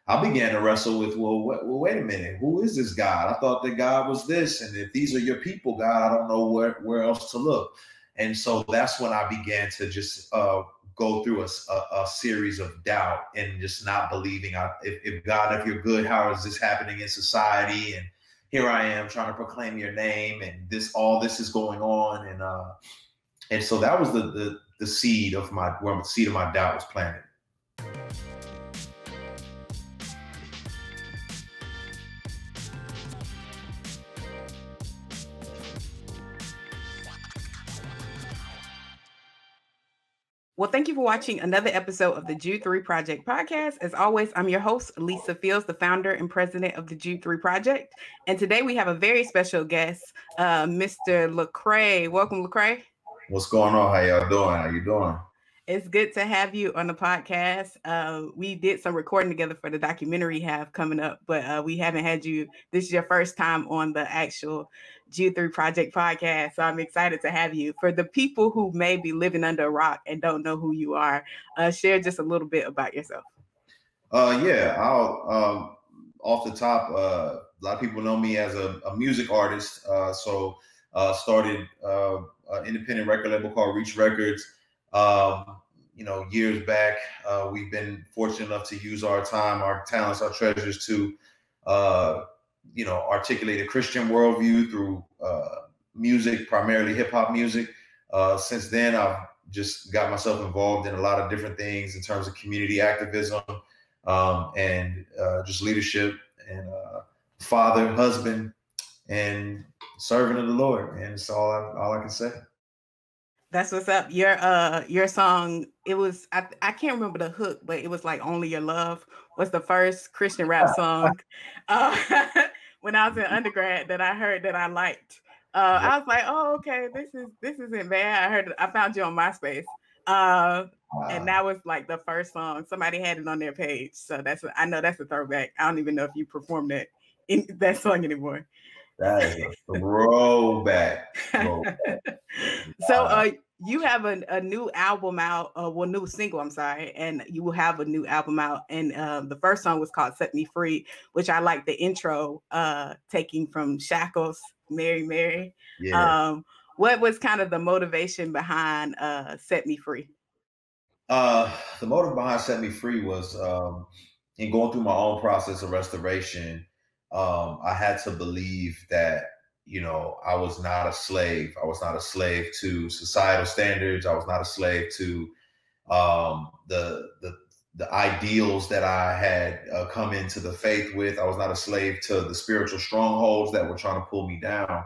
I began to wrestle with, wait a minute, who is this God? I thought that God was this, and if these are your people, God, I don't know where else to look. And so that's when I began to just go through a series of doubt and just not believing. If God, if you're good, how is this happening in society? And here I am trying to proclaim your name, and all this is going on, and so that was the seed of where the seed of my doubt was planted. Well, thank you for watching another episode of the Jude 3 Project podcast. As always, I'm your host, Lisa Fields, the founder and president of the Jude 3 Project. And today we have a very special guest, Mr. Lecrae. Welcome, Lecrae. What's going on? How y'all doing? How you doing? It's good to have you on the podcast. We did some recording together for the documentary you have coming up, but we haven't had you. This is your first time on the actual Jude 3 Project podcast. So I'm excited to have you. For the people who may be living under a rock and don't know who you are, share just a little bit about yourself. I'll off the top, a lot of people know me as a music artist. Started an independent record label called Reach Records. Years back, we've been fortunate enough to use our time, our talents, our treasures to, articulate a Christian worldview through music, primarily hip hop music. Since then, I've just got myself involved in a lot of different things in terms of community activism and just leadership and father, husband, and servant of the Lord. And it's all I can say. That's what's up. Your song, it was, I can't remember the hook, but it was like Only Your Love was the first Christian rap song when I was in undergrad that I heard that I liked. I was like, oh, okay, this isn't bad. I found you on MySpace. And that was like the first song. Somebody had it on their page. So I know that's a throwback. I don't even know if you performed that song anymore. That is a throwback. So you have a new album out, new single, I'm sorry, and you will have a new album out. And the first song was called Set Me Free, which I like the intro, taking from Shackles, Mary, Mary. Yeah. What was kind of the motivation behind Set Me Free? The motive behind Set Me Free was in going through my own process of restoration. I had to believe that, I was not a slave. I was not a slave to societal standards. I was not a slave to the ideals that I had come into the faith with. I was not a slave to the spiritual strongholds that were trying to pull me down.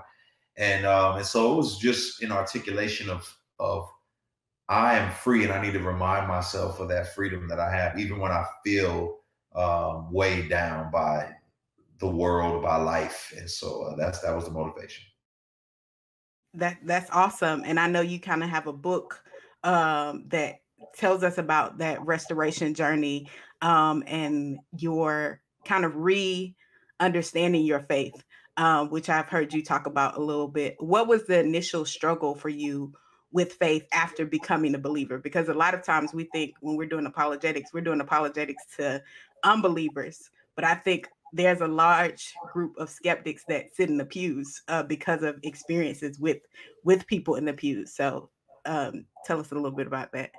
And so it was just an articulation of I am free, and I need to remind myself of that freedom that I have, even when I feel weighed down by the world, by life. And so that was the motivation. That's awesome. And I know you kind of have a book that tells us about that restoration journey and your kind of re-understanding your faith, which I've heard you talk about a little bit. What was the initial struggle for you with faith after becoming a believer? Because a lot of times we think when we're doing apologetics to unbelievers. But I think there's a large group of skeptics that sit in the pews because of experiences with people in the pews. So tell us a little bit about that.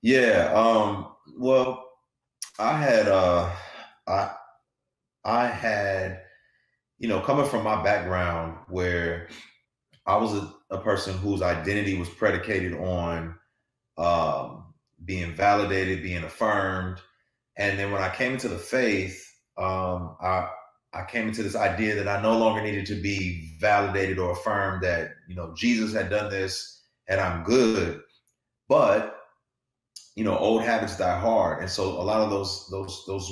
Yeah. Well, I had, coming from my background where I was a person whose identity was predicated on being validated, being affirmed. And then when I came into the faith, I came into this idea that I no longer needed to be validated or affirmed that, Jesus had done this and I'm good. But, old habits die hard. And so a lot of those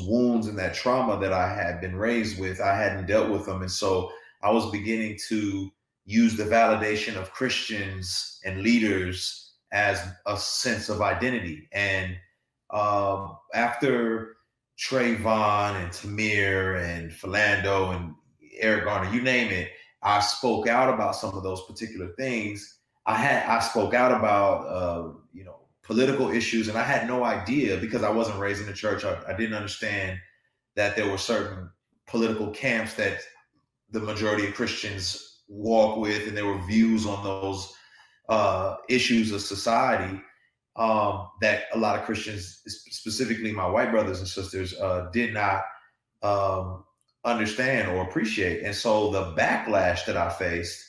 wounds and that trauma that I had been raised with, I hadn't dealt with them. And so I was beginning to use the validation of Christians and leaders as a sense of identity. And after Trayvon and Tamir and Philando and Eric Garner, you name it, I spoke out about some of those particular things. I spoke out about, political issues, and I had no idea because I wasn't raised in the church. I didn't understand that there were certain political camps that the majority of Christians walk with, and there were views on those issues of society that a lot of Christians, specifically my white brothers and sisters, did not understand or appreciate. And so the backlash that I faced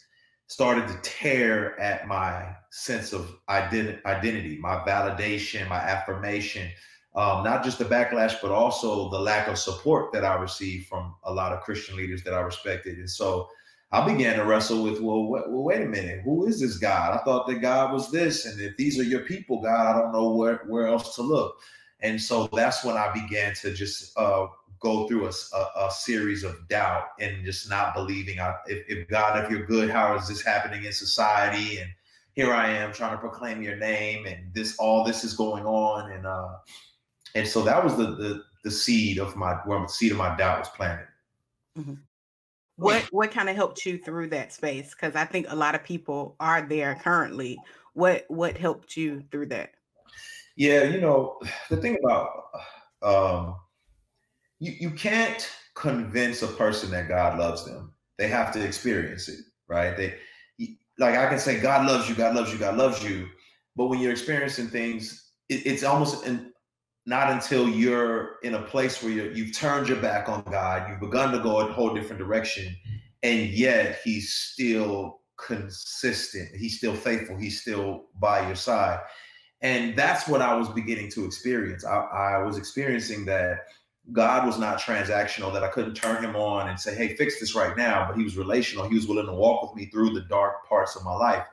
started to tear at my sense of identity, my validation, my affirmation, not just the backlash, but also the lack of support that I received from a lot of Christian leaders that I respected. And so I began to wrestle with, well, wait a minute, who is this God? I thought that God was this. And if these are your people, God, I don't know where else to look. And so that's when I began to just go through a series of doubt and just not believing. If God, if you're good, how is this happening in society? And here I am trying to proclaim your name, and all this is going on. And so that was the seed of the seed of my doubt was planted. Mm-hmm. What kind of helped you through that space? Because I think a lot of people are there currently. What helped you through that? Yeah, the thing about you can't convince a person that God loves them. They have to experience it, right? Like I can say, God loves you, God loves you, God loves you. But when you're experiencing things, it's almost not until you're in a place where you've turned your back on God, you've begun to go a whole different direction, and yet he's still consistent. He's still faithful. He's still by your side. And that's what I was beginning to experience. I was experiencing that God was not transactional, that I couldn't turn him on and say, hey, fix this right now. But he was relational. He was willing to walk with me through the dark parts of my life.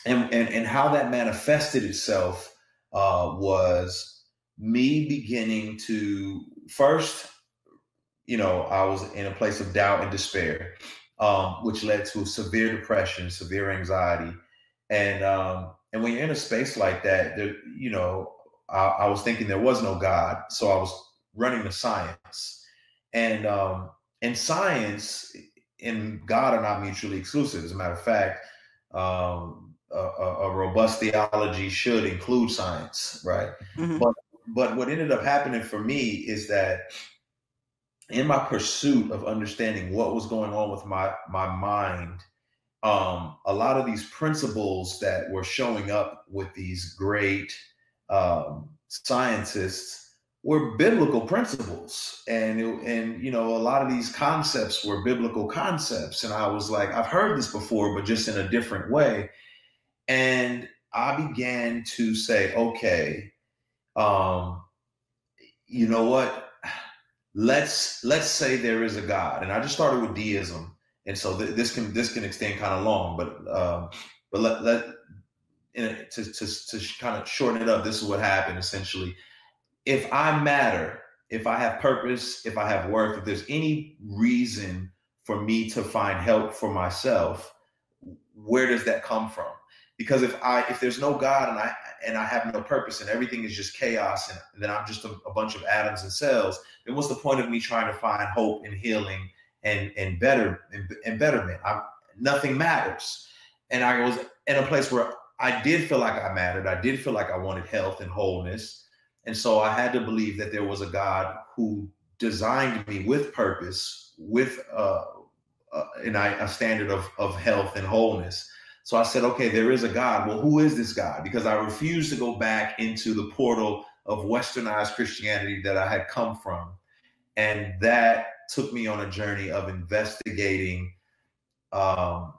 And how that manifested itself was me beginning to first, I was in a place of doubt and despair, which led to severe depression, severe anxiety. And when you're in a space like that, I was thinking there was no God. So I was running to science. And science and God are not mutually exclusive. As a matter of fact, a robust theology should include science, right? Mm-hmm. But what ended up happening for me is that in my pursuit of understanding what was going on with my mind, a lot of these principles that were showing up with these great scientists were biblical principles, and a lot of these concepts were biblical concepts. And I was like, I've heard this before, but just in a different way. And I began to say, okay, you know what? Let's say there is a God, and I just started with deism, and so this can extend kind of long, but to kind of shorten it up, this is what happened essentially. If I matter, if I have purpose, if I have worth, if there's any reason for me to find help for myself, where does that come from? Because if there's no God and I have no purpose and everything is just chaos and then I'm just a bunch of atoms and cells, then what's the point of me trying to find hope and healing and betterment? Nothing matters. And I was in a place where I did feel like I mattered. I did feel like I wanted health and wholeness. And so I had to believe that there was a God who designed me with purpose, with a standard of health and wholeness. So I said, okay, there is a God. Well, who is this God? Because I refused to go back into the portal of westernized Christianity that I had come from. And that took me on a journey of investigating, the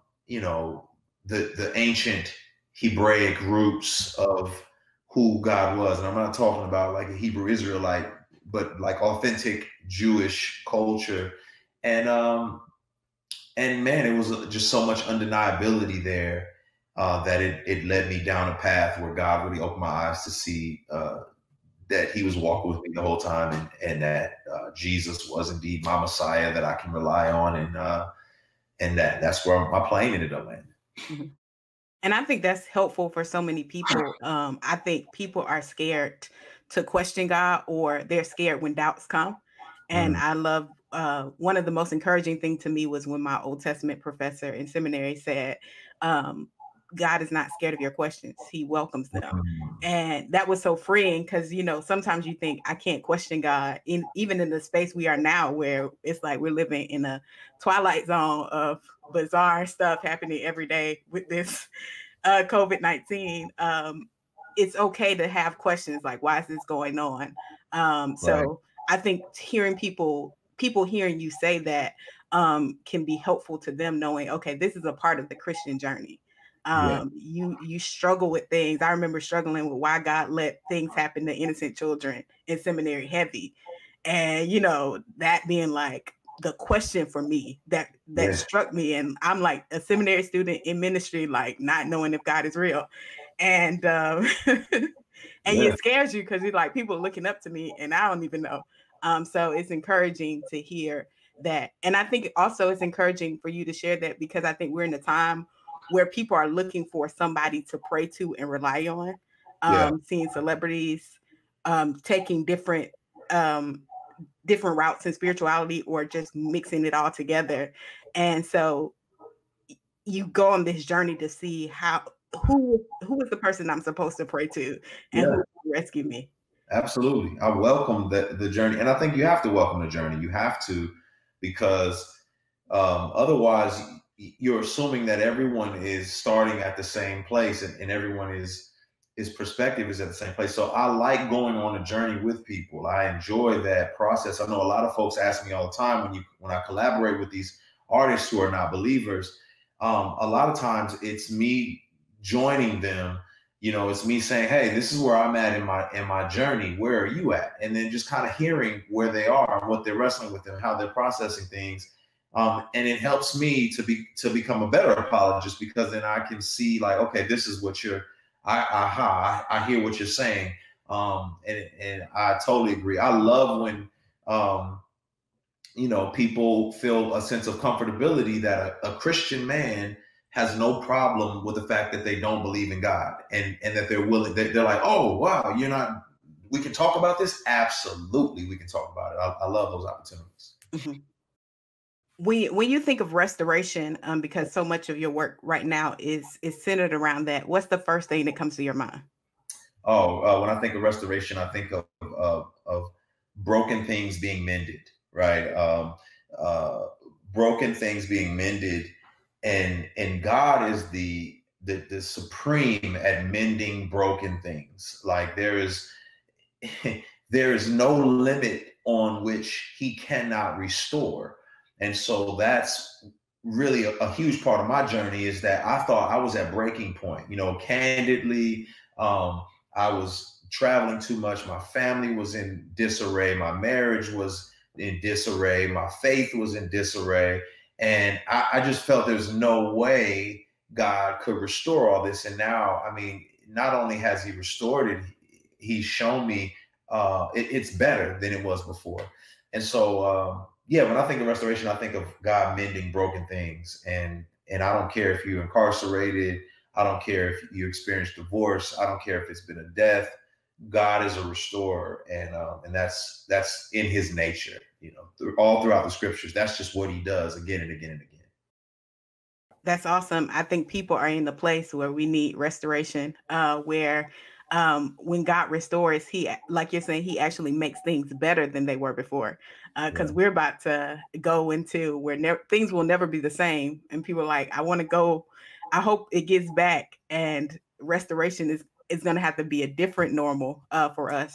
ancient Hebraic roots of who God was. And I'm not talking about like a Hebrew Israelite, but like authentic Jewish culture. And man, it was just so much undeniability there that it led me down a path where God really opened my eyes to see that he was walking with me the whole time, and that Jesus was indeed my Messiah that I can rely on, and that's where my plane ended up landing. Mm-hmm. And I think that's helpful for so many people. I think people are scared to question God, or they're scared when doubts come. And I love one of the most encouraging things to me was when my Old Testament professor in seminary said, God is not scared of your questions. He welcomes them. Mm. And that was so freeing because, you know, sometimes you think I can't question God, even in the space we are now, where it's like we're living in a twilight zone of bizarre stuff happening every day with this COVID-19. It's okay to have questions like, why is this going on? So I think hearing people hearing you say that can be helpful to them, knowing, okay, this is a part of the Christian journey. You struggle with things. I remember struggling with why God let things happen to innocent children in seminary heavy. And, you know, that being like the question for me that struck me. And I'm like a seminary student in ministry, like not knowing if God is real. And and it scares you because you're like, people are looking up to me and I don't even know. So it's encouraging to hear that. And I think also it's encouraging for you to share that, because I think we're in a time where people are looking for somebody to pray to and rely on. Seeing celebrities taking different routes in spirituality, or just mixing it all together. And so you go on this journey to see who is the person I'm supposed to pray to, and who will rescue me. Absolutely. I welcome the journey. And I think you have to welcome the journey. You have to, because otherwise you're assuming that everyone is starting at the same place, and everyone his perspective is at the same place. So I like going on a journey with people. I enjoy that process. I know a lot of folks ask me all the time, when I collaborate with these artists who are not believers, a lot of times it's me joining them. You know, it's me saying, hey, this is where I'm at in my journey. Where are you at? And then just kind of hearing where they are and what they're wrestling with and how they're processing things. And it helps me to become a better apologist, because then I can see, like, okay, this is what I hear what you're saying. And I totally agree. I love when, people feel a sense of comfortability that a Christian man has no problem with the fact that they don't believe in God, and that they're willing, they're like, oh, wow, we can talk about this. Absolutely. We can talk about it. I love those opportunities. Mm-hmm. When you think of restoration, because so much of your work right now is centered around that, what's the first thing that comes to your mind? When I think of restoration, I think of broken things being mended, right? Broken things being mended, and God is the supreme at mending broken things. Like there is no limit on which He cannot restore. And so that's really a huge part of my journey, is that I thought I was at breaking point. Candidly, I was traveling too much. My family was in disarray. My marriage was in disarray. My faith was in disarray. And I just felt there's no way God could restore all this. And now, I mean, not only has He restored it, He's shown me it's better than it was before. And so, when I think of restoration, I think of God mending broken things. And I don't care if you're incarcerated. I don't care if you experience divorce. I don't care if it's been a death. God is a restorer, and that's in His nature. All throughout the scriptures, that's just what He does again and again and again. That's awesome. I think people are in the place where we need restoration, where when God restores, He, like you're saying, He actually makes things better than they were before. Because we're about to go into where things will never be the same. And people are like, I want to go. I hope it gets back. And restoration is going to have to be a different normal for us.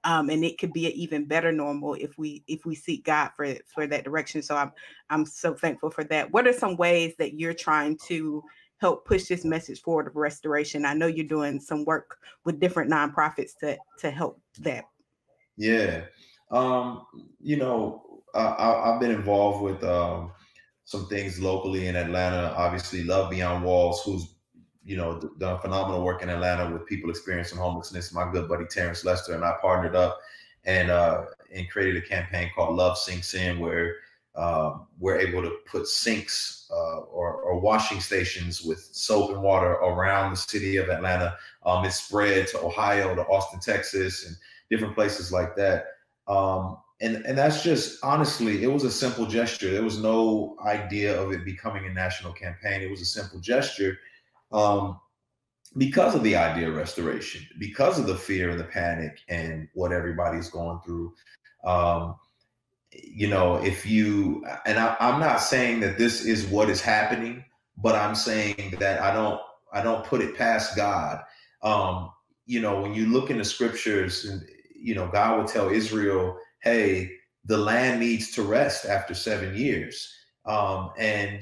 And it could be an even better normal if we seek God for that direction. So I'm so thankful for that. What are some ways that you're trying to help push this message forward of restoration? I know you're doing some work with different nonprofits to help that. Yeah. I've been involved with some things locally in Atlanta. Obviously, Love Beyond Walls, who's done phenomenal work in Atlanta with people experiencing homelessness. My good buddy Terrence Lester and I partnered up and created a campaign called Love Sinks In, where we're able to put sinks or washing stations with soap and water around the city of Atlanta. It's spread to Ohio, to Austin, Texas, and different places like that. And that's just, honestly, it was a simple gesture. There was no idea of it becoming a national campaign. It was a simple gesture. um, because of the idea of restoration, because of the fear and the panic and what everybody's going through. Um, if you, and I'm not saying that this is what is happening, but I'm saying that I don't put it past God. Um, when you look in the scriptures, and God would tell Israel, hey, the land needs to rest after 7 years. And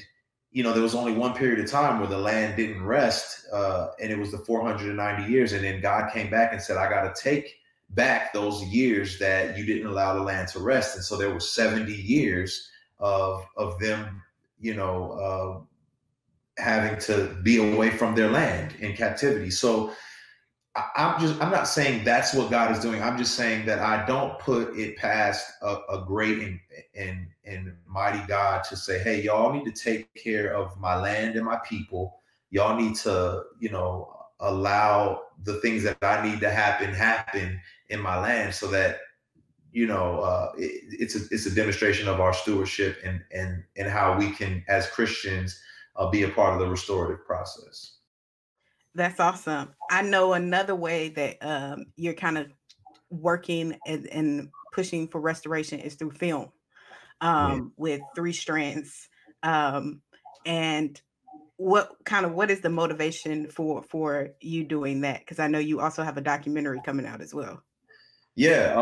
there was only one period of time where the land didn't rest, and it was the 490 years. And then God came back and said, I got to take back those years that you didn't allow the land to rest. And so there were 70 years of them, having to be away from their land in captivity. So I'm not saying that's what God is doing. I'm just saying that I don't put it past a great and mighty God to say, hey, y'all need to take care of my land and my people. Y'all need to, allow the things that I need to happen in my land, so that it's a demonstration of our stewardship and how we can, as Christians, be a part of the restorative process. That's awesome. I know another way that you're kind of working and pushing for restoration is through film, with Three Strands. And what is the motivation for you doing that? Because I know you also have a documentary coming out as well. Yeah,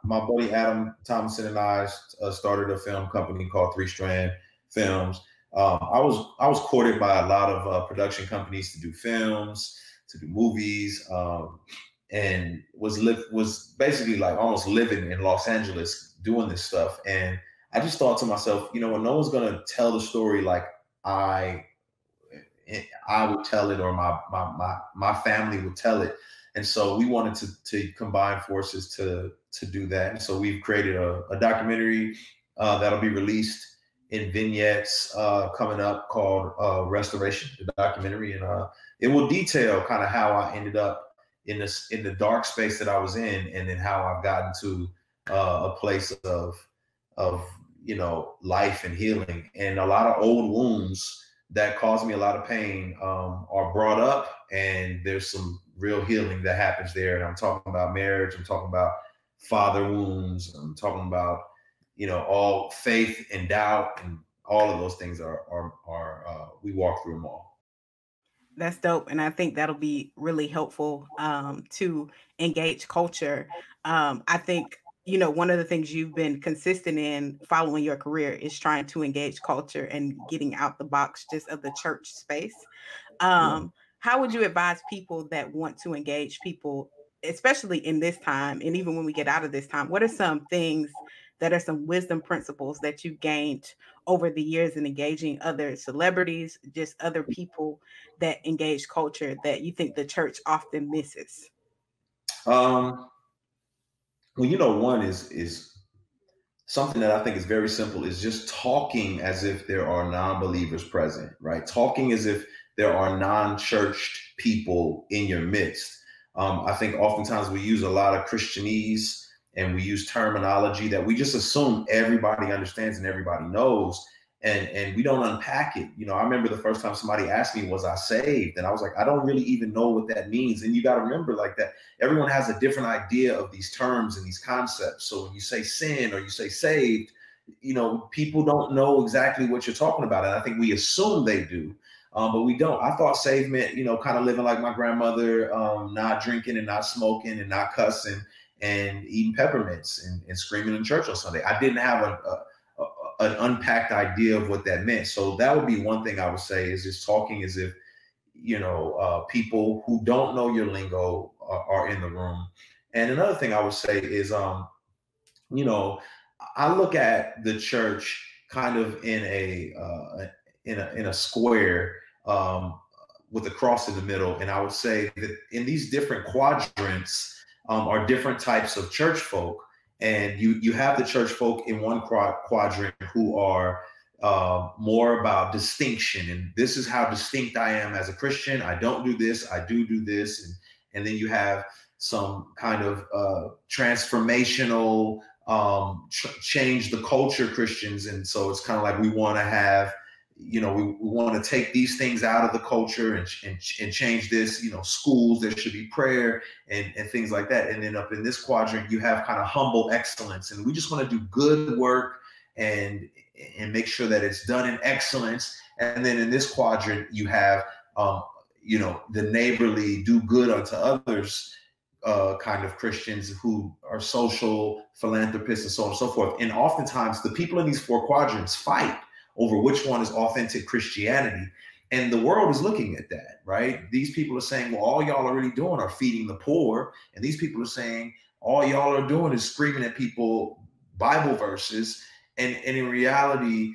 my buddy Adam Thompson and I started a film company called Three Strand Films. I was courted by a lot of production companies to do films, to do movies, and was basically like almost living in Los Angeles doing this stuff. And I just thought to myself, when no one's gonna tell the story like I would tell it, or my family would tell it. And so we wanted to combine forces to do that. And so we've created a documentary that'll be released in vignettes coming up, called Restoration, the documentary. And it will detail kind of how I ended up in the dark space that I was in, and then how I've gotten to a place of life and healing. And a lot of old wounds that caused me a lot of pain are brought up, and there's some real healing that happens there. And I'm talking about marriage, I'm talking about father wounds, I'm talking about all faith and doubt, and all of those things are we walk through them all. That's dope. And I think that'll be really helpful to engage culture. I think, one of the things you've been consistent in following your career is trying to engage culture and getting out the box just of the church space. How would you advise people that want to engage people, especially in this time, and even when we get out of this time? What are some things that are some wisdom principles that you gained over the years in engaging other celebrities, just other people that engage culture, that you think the church often misses? Well, one is something that I think is very simple, is just talking as if there are non-believers present, right? Talking as if there are non-churched people in your midst. I think oftentimes we use a lot of Christianese, and we use terminology that we just assume everybody understands and everybody knows, and we don't unpack it. I remember the first time somebody asked me, was I saved? And I was like, I don't really even know what that means. And you got to remember, like, that everyone has a different idea of these terms and these concepts. So when you say sin or you say saved, people don't know exactly what you're talking about. And I think we assume they do. But we don't. I thought saved meant, kind of living like my grandmother, not drinking and not smoking and not cussing and eating peppermints and screaming in church on Sunday. I didn't have an unpacked idea of what that meant. So that would be one thing I would say, is just talking as if, people who don't know your lingo are in the room. And another thing I would say is, I look at the church kind of in a square, with a cross in the middle. And I would say that in these different quadrants are different types of church folk. And you have the church folk in one quadrant who are more about distinction. And this is how distinct I am as a Christian. I don't do this, I do this. And then you have some kind of transformational, change the culture Christians. And so it's kind of like we want to have, we want to take these things out of the culture and change this. Schools, there should be prayer and things like that. And then up in this quadrant, you have kind of humble excellence, and we just want to do good work and make sure that it's done in excellence. And then in this quadrant, you have the neighborly, do good unto others kind of Christians who are social philanthropists and so on and so forth. And oftentimes the people in these four quadrants fight over which one is authentic Christianity. And the world is looking at that, right? These people are saying, well, all y'all are really doing are feeding the poor. And these people are saying, all y'all are doing is screaming at people Bible verses. And in reality,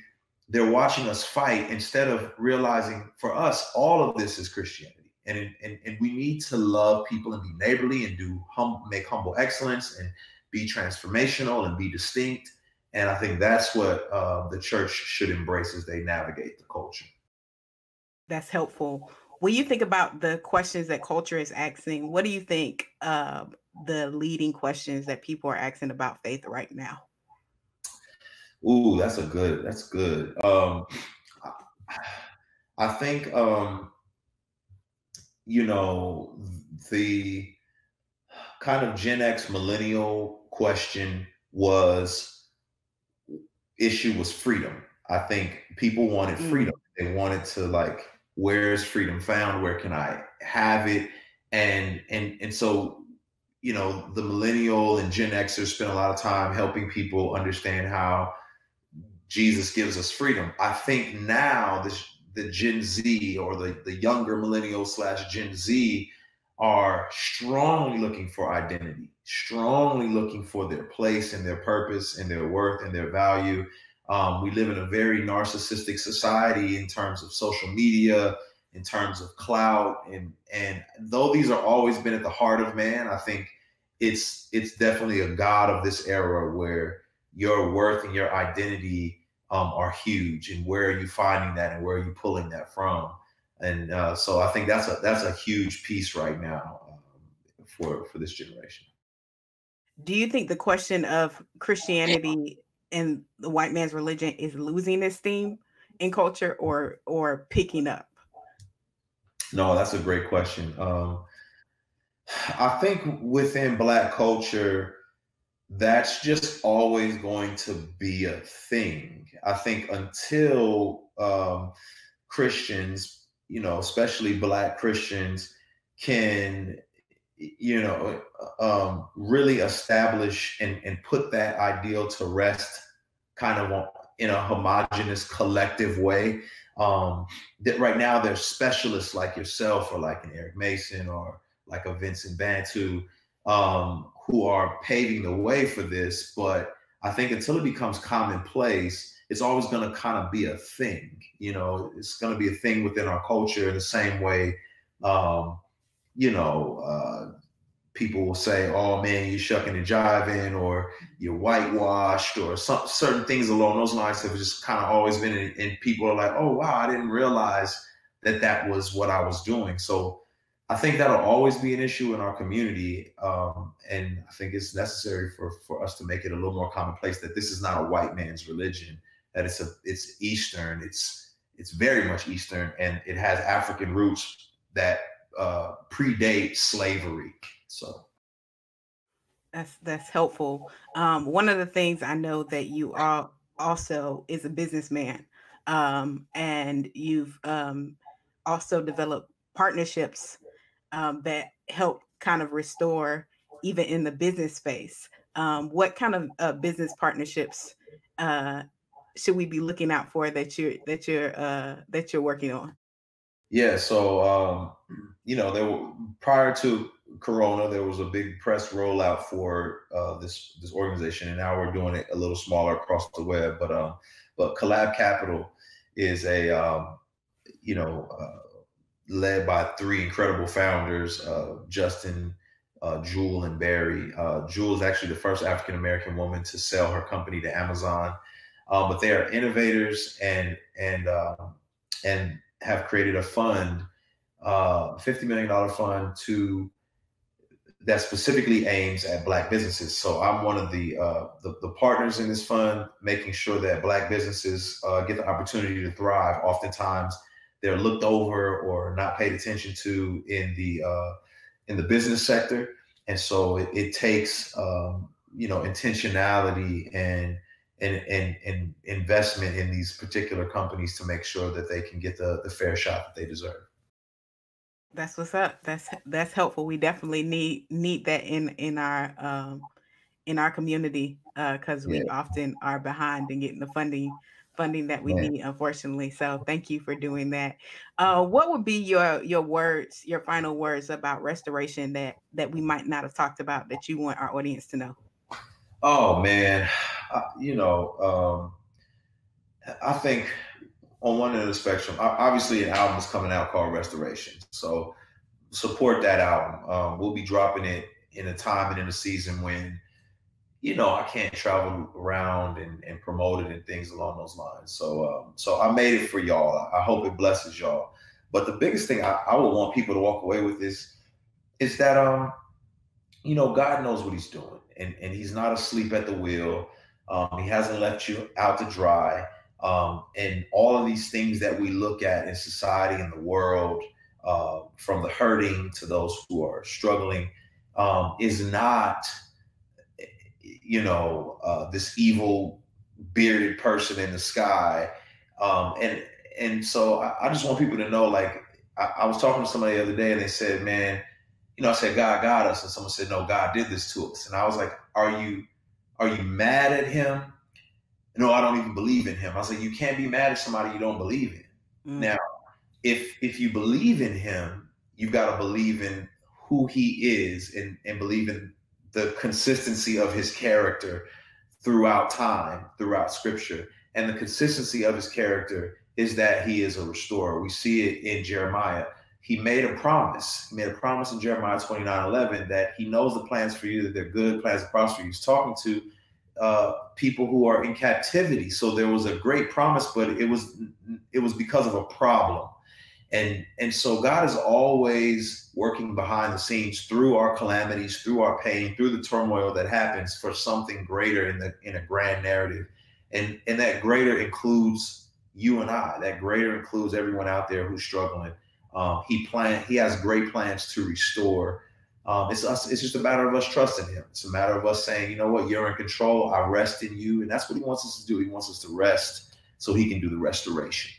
they're watching us fight instead of realizing for us, all of this is Christianity. And we need to love people and be neighborly and make humble excellence and be transformational and be distinct. And I think that's what the church should embrace as they navigate the culture. That's helpful. When you think about the questions that culture is asking, what do you think the leading questions that people are asking about faith right now? Ooh, that's good. I think, the kind of Gen X millennial question was freedom. I think people wanted freedom. They wanted to where's freedom found? Where can I have it? And so, the millennial and Gen Xers spend a lot of time helping people understand how Jesus gives us freedom. I think now the Gen Z or the younger millennials / Gen Z are strongly looking for identity, strongly looking for their place and their purpose and their worth and their value. We live in a very narcissistic society in terms of social media, in terms of clout. And though these are always been at the heart of man, I think it's definitely a God of this era where your worth and your identity are huge. And where are you finding that and where are you pulling that from? And so I think that's a huge piece right now for this generation. Do you think the question of Christianity and the white man's religion is losing its steam in culture or picking up? No, that's a great question. I think within Black culture, that's just always going to be a thing. I think until Christians, especially Black Christians, can, really establish and put that ideal to rest kind of in a homogenous collective way. That right now there's specialists like yourself or like an Eric Mason or like a Vincent Bantu who are paving the way for this. But I think until it becomes commonplace, it's always going to kind of be a thing. It's going to be a thing within our culture in the same way, people will say, oh man, you're shucking and jiving, or you're whitewashed, or some certain things along those lines have just kind of always been and people are like, oh wow, I didn't realize that was what I was doing. So I think that'll always be an issue in our community. And I think it's necessary for us to make it a little more commonplace that this is not a white man's religion, that it's Eastern, it's very much Eastern, and it has African roots that predate slavery. So that's helpful. One of the things I know that you are also is a businessman, and you've also developed partnerships that help kind of restore even in the business space. What kind of business partnerships should we be looking out for that you're working on? Yeah, so prior to Corona, there was a big press rollout for this organization, and now we're doing it a little smaller across the web. But Collab Capital is led by three incredible founders, Justin, Jewel, and Barry. Jewel is actually the first African American woman to sell her company to Amazon, but they are innovators and have created a fund, $50 million fund to that specifically aims at Black businesses. So I'm one of the partners in this fund, making sure that Black businesses get the opportunity to thrive. Oftentimes, they're looked over or not paid attention to in the business sector, and so it takes intentionality and investment in these particular companies to make sure that they can get the fair shot that they deserve. That's what's up. That's helpful. We definitely need that in our community, because Yeah, we often are behind in getting the funding that we man. need, unfortunately. So thank you for doing that. What would be your words, your final words about restoration that we might not have talked about that you want our audience to know? Oh man, I think on one end of the spectrum, obviously an album is coming out called Restoration. So support that album. We'll be dropping it in a time and in a season when, I can't travel around and promote it and things along those lines. So I made it for y'all. I hope it blesses y'all. But the biggest thing I would want people to walk away with is that God knows what he's doing, and he's not asleep at the wheel. He hasn't left you out to dry. And all of these things that we look at in society and the world, from the hurting to those who are struggling, is not, this evil bearded person in the sky. And so I just want people to know, like, I was talking to somebody the other day and they said, man, I said, God got us. And someone said, no, God did this to us. And I was like, are you mad at him? No, I don't even believe in him. I was like, you can't be mad at somebody you don't believe in. Mm. Now, if you believe in him, you've got to believe in who he is and believe in the consistency of his character throughout time, throughout scripture. And the consistency of his character is that he is a restorer. We see it in Jeremiah. He made a promise. He made a promise in Jeremiah 29:11 that he knows the plans for you, that they're good, plans to prosper you. He's talking to people who are in captivity. So there was a great promise, but it was because of a problem. And so God is always working behind the scenes through our calamities, through our pain, through the turmoil that happens for something greater in a grand narrative. And that greater includes you and I. That greater includes everyone out there who's struggling. He has great plans to restore. It's just a matter of us trusting him. It's a matter of us saying, you know what, you're in control. I rest in you. And that's what he wants us to do. He wants us to rest so he can do the restoration.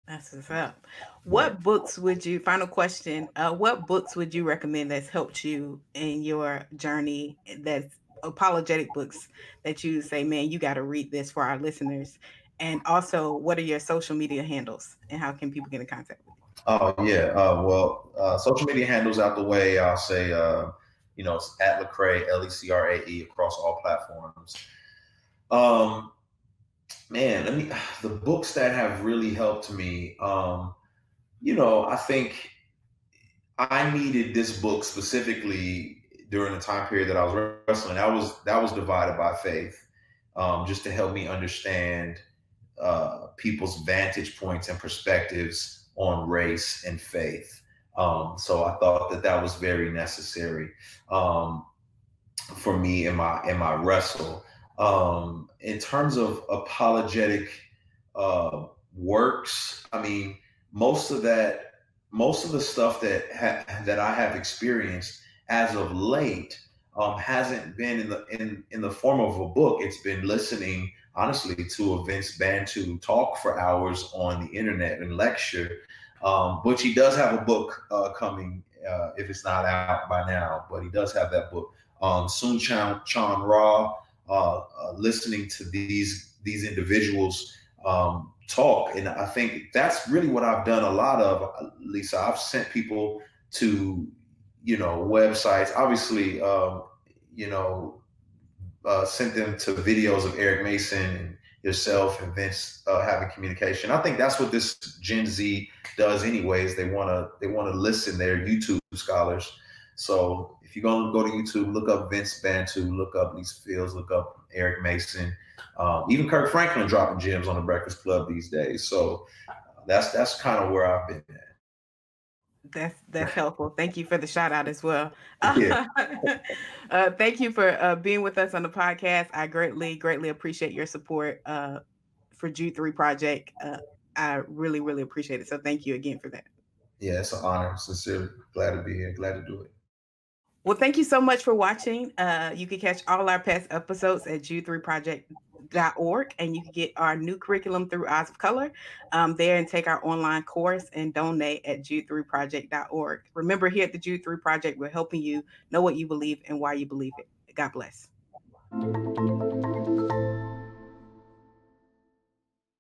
That's what's up. What books would you, final question, what books would you recommend that's helped you in your journey, that's apologetic books that you say, man, you got to read this for our listeners? And also, what are your social media handles and how can people get in contact with you? Oh yeah. Social media handles out the way. I'll say, it's at Lecrae, Lecrae across all platforms. Man, the books that have really helped me. I think I needed this book specifically during the time period that I was wrestling. That was Divided by Faith, just to help me understand people's vantage points and perspectives on race and faith. So I thought that was very necessary for me in my wrestle. In terms of apologetic works, I mean, most of the stuff that I have experienced as of late hasn't been in the form of a book. It's been listening, honestly, to a Vince Bantu talk for hours on the internet and lecture. But he does have a book coming, if it's not out by now, but he does have that book. Soon Chan Ra, listening to these individuals talk. And I think that's really what I've done a lot of, Lisa. I've sent people to, websites, obviously, sent them to videos of Eric Mason and yourself and Vince having communication. I think that's what this Gen Z does anyways. They want to listen. They're YouTube scholars. So if you're going to go to YouTube, look up Vince Bantu, look up Lisa Fields, look up Eric Mason, even Kirk Franklin dropping gems on the Breakfast Club these days. So that's kind of where I've been at. That's helpful. Thank you for the shout out as well. Yeah. Thank you for being with us on the podcast. I greatly appreciate your support for Jude 3 Project. I really appreciate it. So thank you again for that. Yeah, it's an honor. Sincerely glad to be here. Glad to do it. Well, thank you so much for watching. You can catch all our past episodes at jude3project.org, and you can get our new curriculum through Eyes of Color there and take our online course and donate at jude3project.org. Remember, here at the Jude 3 Project, we're helping you know what you believe and why you believe it. God bless.